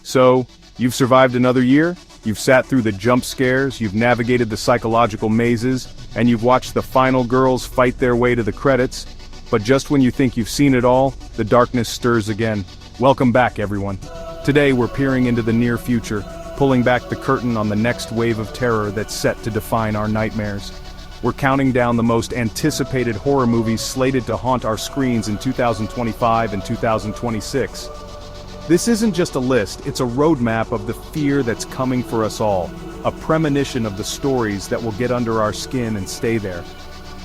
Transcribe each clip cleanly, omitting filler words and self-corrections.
So, you've survived another year? You've sat through the jump scares, you've navigated the psychological mazes, and you've watched the final girls fight their way to the credits. But just when you think you've seen it all, the darkness stirs again. Welcome back, everyone. Today we're peering into the near future, pulling back the curtain on the next wave of terror that's set to define our nightmares. We're counting down the most anticipated horror movies slated to haunt our screens in 2025 and 2026. This isn't just a list, it's a roadmap of the fear that's coming for us all, a premonition of the stories that will get under our skin and stay there.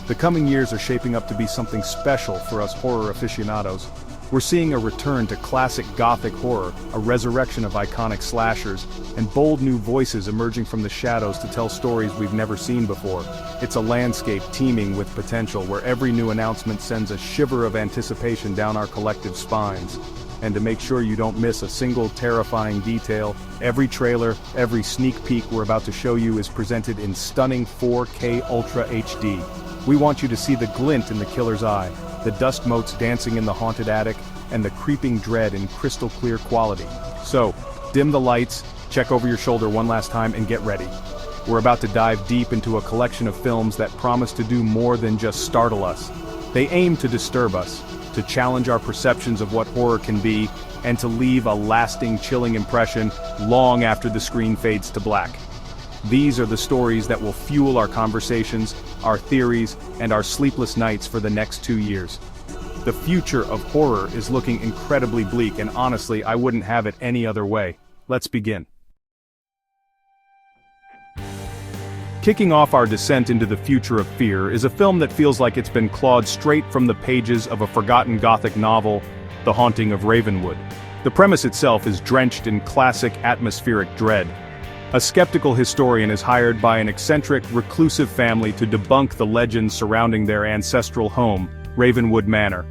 The coming years are shaping up to be something special for us horror aficionados. We're seeing a return to classic gothic horror, a resurrection of iconic slashers, and bold new voices emerging from the shadows to tell stories we've never seen before. It's a landscape teeming with potential where every new announcement sends a shiver of anticipation down our collective spines. And to make sure you don't miss a single terrifying detail, every trailer, every sneak peek we're about to show you is presented in stunning 4K Ultra HD. We want you to see the glint in the killer's eye, the dust motes dancing in the haunted attic, and the creeping dread in crystal clear quality. So, dim the lights, check over your shoulder one last time, and get ready. We're about to dive deep into a collection of films that promise to do more than just startle us. They aim to disturb us, to challenge our perceptions of what horror can be, and to leave a lasting, chilling impression long after the screen fades to black. These are the stories that will fuel our conversations, our theories, and our sleepless nights for the next 2 years. The future of horror is looking incredibly bleak, and honestly, I wouldn't have it any other way. Let's begin. Kicking off our descent into the future of fear is a film that feels like it's been clawed straight from the pages of a forgotten Gothic novel, The Haunting of Ravenwood. The premise itself is drenched in classic atmospheric dread. A skeptical historian is hired by an eccentric, reclusive family to debunk the legends surrounding their ancestral home, Ravenwood Manor.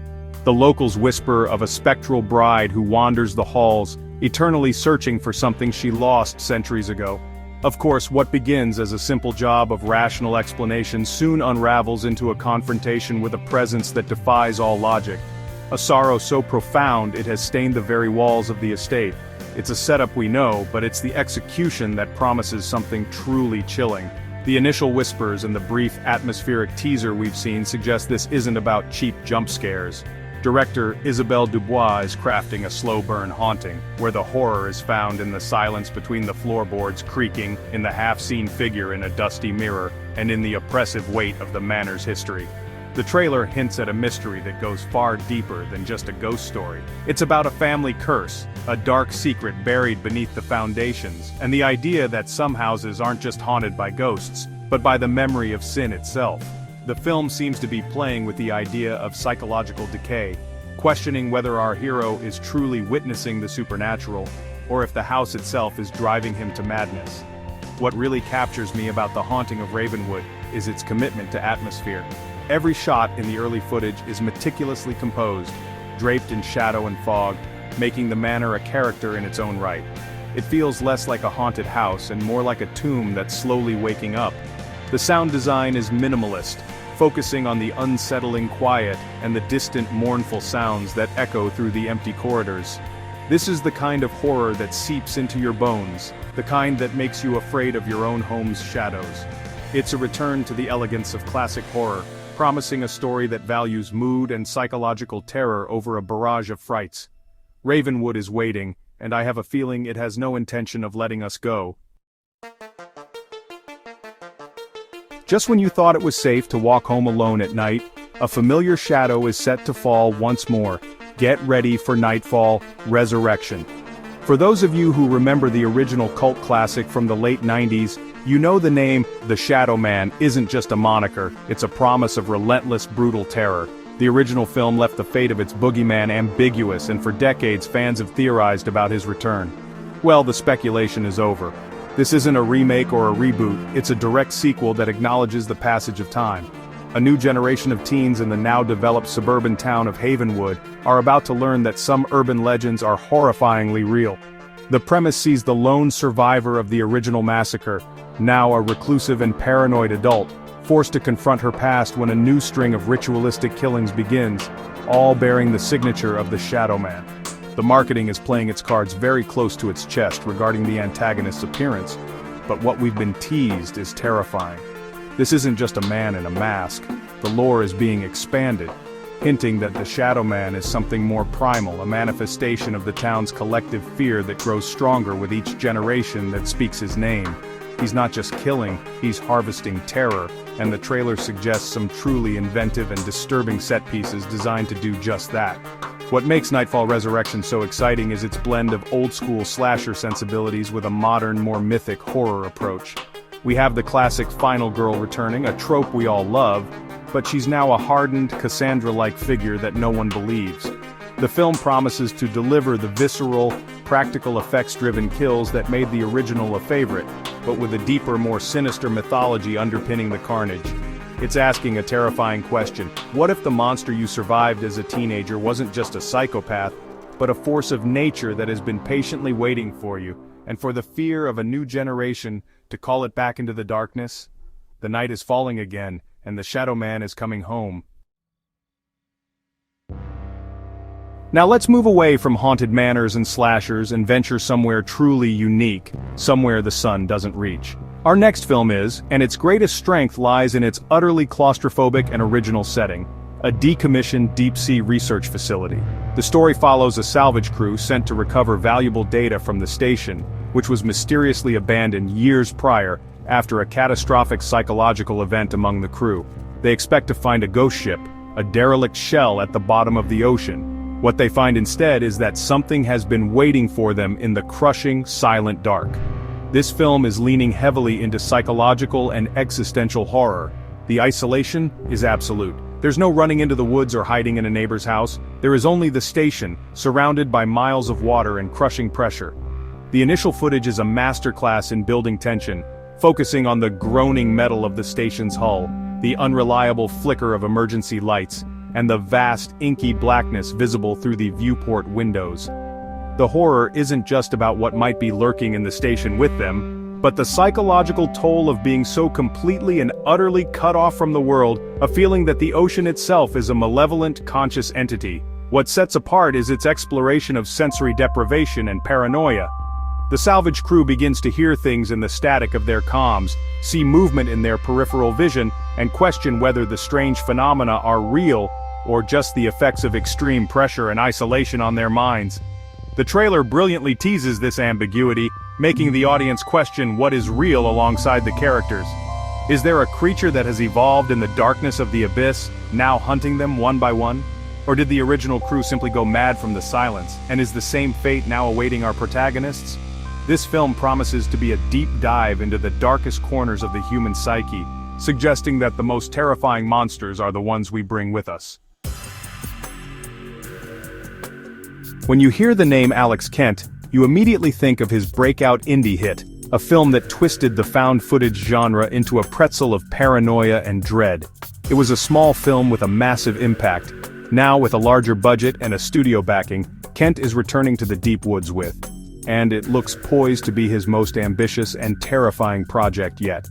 The locals whisper of a spectral bride who wanders the halls, eternally searching for something she lost centuries ago. Of course, what begins as a simple job of rational explanation soon unravels into a confrontation with a presence that defies all logic. A sorrow so profound it has stained the very walls of the estate. It's a setup we know, but it's the execution that promises something truly chilling. The initial whispers and the brief atmospheric teaser we've seen suggest this isn't about cheap jump scares. Director Isabelle Dubois is crafting a slow-burn haunting, where the horror is found in the silence between the floorboards creaking, in the half-seen figure in a dusty mirror, and in the oppressive weight of the manor's history. The trailer hints at a mystery that goes far deeper than just a ghost story. It's about a family curse, a dark secret buried beneath the foundations, and the idea that some houses aren't just haunted by ghosts, but by the memory of sin itself. The film seems to be playing with the idea of psychological decay, questioning whether our hero is truly witnessing the supernatural, or if the house itself is driving him to madness. What really captures me about The Haunting of Ravenwood is its commitment to atmosphere. Every shot in the early footage is meticulously composed, draped in shadow and fog, making the manor a character in its own right. It feels less like a haunted house and more like a tomb that's slowly waking up. The sound design is minimalist, focusing on the unsettling quiet and the distant mournful sounds that echo through the empty corridors. This is the kind of horror that seeps into your bones, the kind that makes you afraid of your own home's shadows. It's a return to the elegance of classic horror, promising a story that values mood and psychological terror over a barrage of frights. Ravenwood is waiting, and I have a feeling it has no intention of letting us go. Just when you thought it was safe to walk home alone at night, a familiar shadow is set to fall once more. Get ready for Nightfall, Resurrection. For those of you who remember the original cult classic from the late 90s, you know the name, The Shadow Man, isn't just a moniker, it's a promise of relentless, brutal terror. The original film left the fate of its boogeyman ambiguous, and for decades fans have theorized about his return. Well, the speculation is over. This isn't a remake or a reboot, it's a direct sequel that acknowledges the passage of time. A new generation of teens in the now-developed suburban town of Ravenwood are about to learn that some urban legends are horrifyingly real. The premise sees the lone survivor of the original massacre, now a reclusive and paranoid adult, forced to confront her past when a new string of ritualistic killings begins, all bearing the signature of the Shadow Man. The marketing is playing its cards very close to its chest regarding the antagonist's appearance, but what we've been teased is terrifying. This isn't just a man in a mask, the lore is being expanded, hinting that the Shadow Man is something more primal, a manifestation of the town's collective fear that grows stronger with each generation that speaks his name. He's not just killing, he's harvesting terror, and the trailer suggests some truly inventive and disturbing set pieces designed to do just that. What makes Nightfall Resurrection so exciting is its blend of old-school slasher sensibilities with a modern, more mythic horror approach. We have the classic final girl returning, a trope we all love, but she's now a hardened, Cassandra-like figure that no one believes. The film promises to deliver the visceral, practical effects-driven kills that made the original a favorite, but with a deeper, more sinister mythology underpinning the carnage. It's asking a terrifying question: what if the monster you survived as a teenager wasn't just a psychopath, but a force of nature that has been patiently waiting for you, and for the fear of a new generation to call it back into the darkness? The night is falling again, and the Shadow Man is coming home. Now let's move away from haunted manors and slashers and venture somewhere truly unique, somewhere the sun doesn't reach. Our next film is, and its greatest strength lies in its utterly claustrophobic and original setting, a decommissioned deep-sea research facility. The story follows a salvage crew sent to recover valuable data from the station, which was mysteriously abandoned years prior after a catastrophic psychological event among the crew. They expect to find a ghost ship, a derelict shell at the bottom of the ocean. What they find instead is that something has been waiting for them in the crushing, silent dark. This film is leaning heavily into psychological and existential horror. The isolation is absolute. There's no running into the woods or hiding in a neighbor's house. There is only the station, surrounded by miles of water and crushing pressure. The initial footage is a masterclass in building tension, focusing on the groaning metal of the station's hull, the unreliable flicker of emergency lights, and the vast, inky blackness visible through the viewport windows. The horror isn't just about what might be lurking in the station with them, but the psychological toll of being so completely and utterly cut off from the world, a feeling that the ocean itself is a malevolent, conscious entity. What sets apart is its exploration of sensory deprivation and paranoia. The salvage crew begins to hear things in the static of their comms, see movement in their peripheral vision, and question whether the strange phenomena are real or just the effects of extreme pressure and isolation on their minds. The trailer brilliantly teases this ambiguity, making the audience question what is real alongside the characters. Is there a creature that has evolved in the darkness of the abyss, now hunting them one by one? Or did the original crew simply go mad from the silence, and is the same fate now awaiting our protagonists? This film promises to be a deep dive into the darkest corners of the human psyche, suggesting that the most terrifying monsters are the ones we bring with us. When you hear the name Alex Kent, you immediately think of his breakout indie hit, a film that twisted the found footage genre into a pretzel of paranoia and dread. It was a small film with a massive impact. Now, with a larger budget and a studio backing, Kent is returning to the deep woods with, and it looks poised to be his most ambitious and terrifying project yet.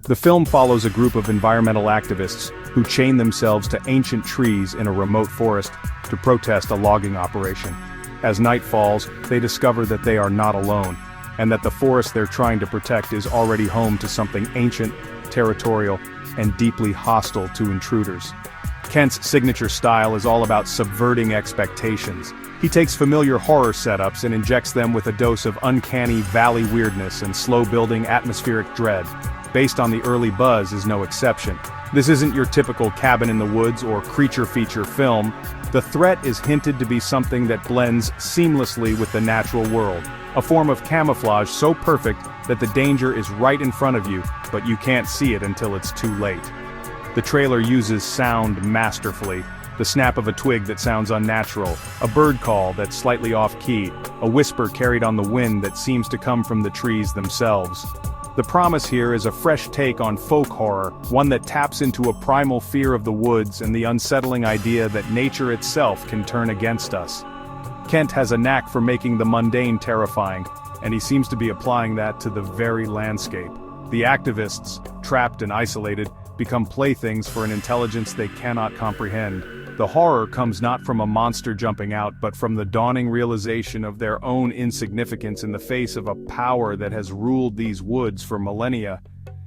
The film follows a group of environmental activists who chain themselves to ancient trees in a remote forest to protest a logging operation. As night falls, they discover that they are not alone, and that the forest they're trying to protect is already home to something ancient, territorial, and deeply hostile to intruders. Kent's signature style is all about subverting expectations. He takes familiar horror setups and injects them with a dose of uncanny valley weirdness and slow-building atmospheric dread. Based on the early buzz is no exception. This isn't your typical cabin in the woods or creature feature film. The threat is hinted to be something that blends seamlessly with the natural world, a form of camouflage so perfect that the danger is right in front of you, but you can't see it until it's too late. The trailer uses sound masterfully. The snap of a twig that sounds unnatural, a bird call that's slightly off-key, a whisper carried on the wind that seems to come from the trees themselves. The promise here is a fresh take on folk horror, one that taps into a primal fear of the woods and the unsettling idea that nature itself can turn against us. Kent has a knack for making the mundane terrifying, and he seems to be applying that to the very landscape. The activists, trapped and isolated, become playthings for an intelligence they cannot comprehend. The horror comes not from a monster jumping out but from the dawning realization of their own insignificance in the face of a power that has ruled these woods for millennia.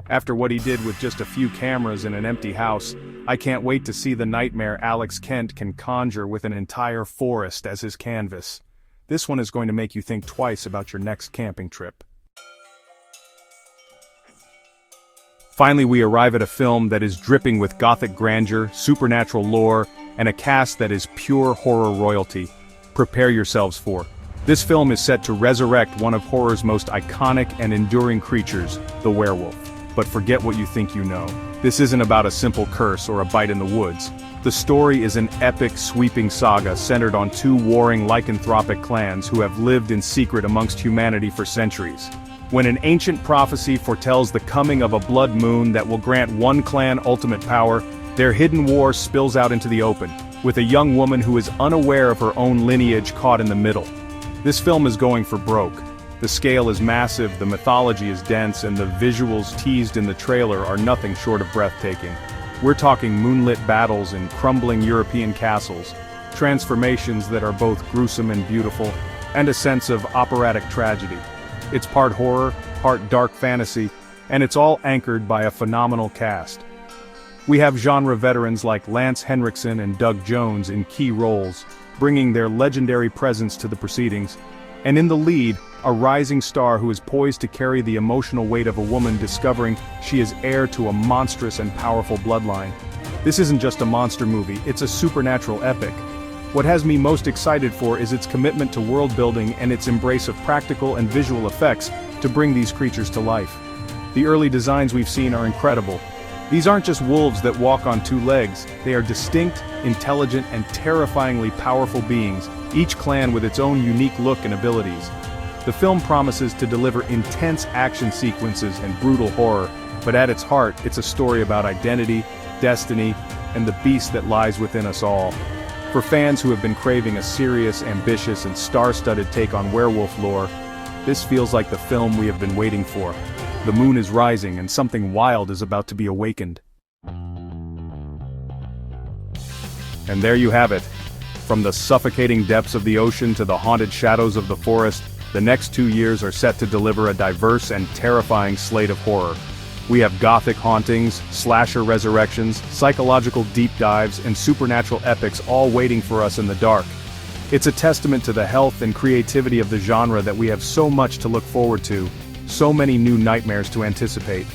After what he did with just a few cameras in an empty house, I can't wait to see the nightmare Alex Kent can conjure with an entire forest as his canvas. This one is going to make you think twice about your next camping trip. Finally, we arrive at a film that is dripping with gothic grandeur, supernatural lore, and a cast that is pure horror royalty. Prepare yourselves for. This film is set to resurrect one of horror's most iconic and enduring creatures, the werewolf. But forget what you think you know. This isn't about a simple curse or a bite in the woods. The story is an epic, sweeping saga centered on two warring lycanthropic clans who have lived in secret amongst humanity for centuries. When an ancient prophecy foretells the coming of a blood moon that will grant one clan ultimate power, their hidden war spills out into the open, with a young woman who is unaware of her own lineage caught in the middle. This film is going for broke. The scale is massive, the mythology is dense, and the visuals teased in the trailer are nothing short of breathtaking. We're talking moonlit battles in crumbling European castles, transformations that are both gruesome and beautiful, and a sense of operatic tragedy. It's part horror, part dark fantasy, and it's all anchored by a phenomenal cast. We have genre veterans like Lance Henriksen and Doug Jones in key roles, bringing their legendary presence to the proceedings, and in the lead, a rising star who is poised to carry the emotional weight of a woman discovering she is heir to a monstrous and powerful bloodline. This isn't just a monster movie, it's a supernatural epic. What has me most excited for is its commitment to world building and its embrace of practical and visual effects to bring these creatures to life. The early designs we've seen are incredible. These aren't just wolves that walk on two legs, they are distinct, intelligent, and terrifyingly powerful beings, each clan with its own unique look and abilities. The film promises to deliver intense action sequences and brutal horror, but at its heart, it's a story about identity, destiny, and the beast that lies within us all. For fans who have been craving a serious, ambitious, and star-studded take on werewolf lore, this feels like the film we have been waiting for. The moon is rising and something wild is about to be awakened. And there you have it. From the suffocating depths of the ocean to the haunted shadows of the forest, the next 2 years are set to deliver a diverse and terrifying slate of horror. We have gothic hauntings, slasher resurrections, psychological deep dives, and supernatural epics all waiting for us in the dark. It's a testament to the health and creativity of the genre that we have so much to look forward to, so many new nightmares to anticipate.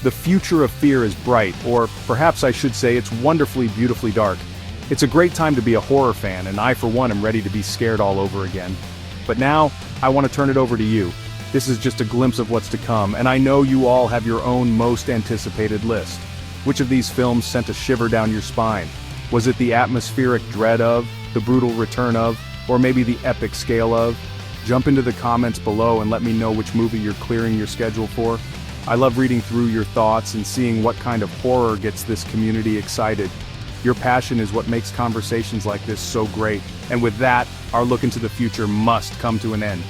The future of fear is bright, or perhaps I should say it's wonderfully beautifully dark. It's a great time to be a horror fan, and I for one am ready to be scared all over again. But now, I want to turn it over to you. This is just a glimpse of what's to come, and I know you all have your own most anticipated list. Which of these films sent a shiver down your spine? Was it the atmospheric dread of, the brutal return of, or maybe the epic scale of? Jump into the comments below and let me know which movie you're clearing your schedule for. I love reading through your thoughts and seeing what kind of horror gets this community excited. Your passion is what makes conversations like this so great, and with that, our look into the future must come to an end.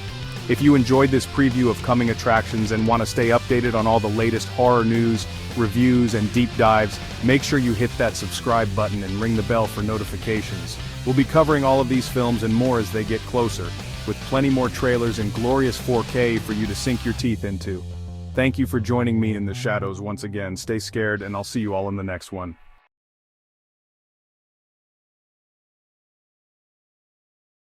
If you enjoyed this preview of coming attractions and want to stay updated on all the latest horror news, reviews, and deep dives, make sure you hit that subscribe button and ring the bell for notifications. We'll be covering all of these films and more as they get closer, with plenty more trailers and glorious 4K for you to sink your teeth into. Thank you for joining me in the shadows once again. Stay scared, and I'll see you all in the next one.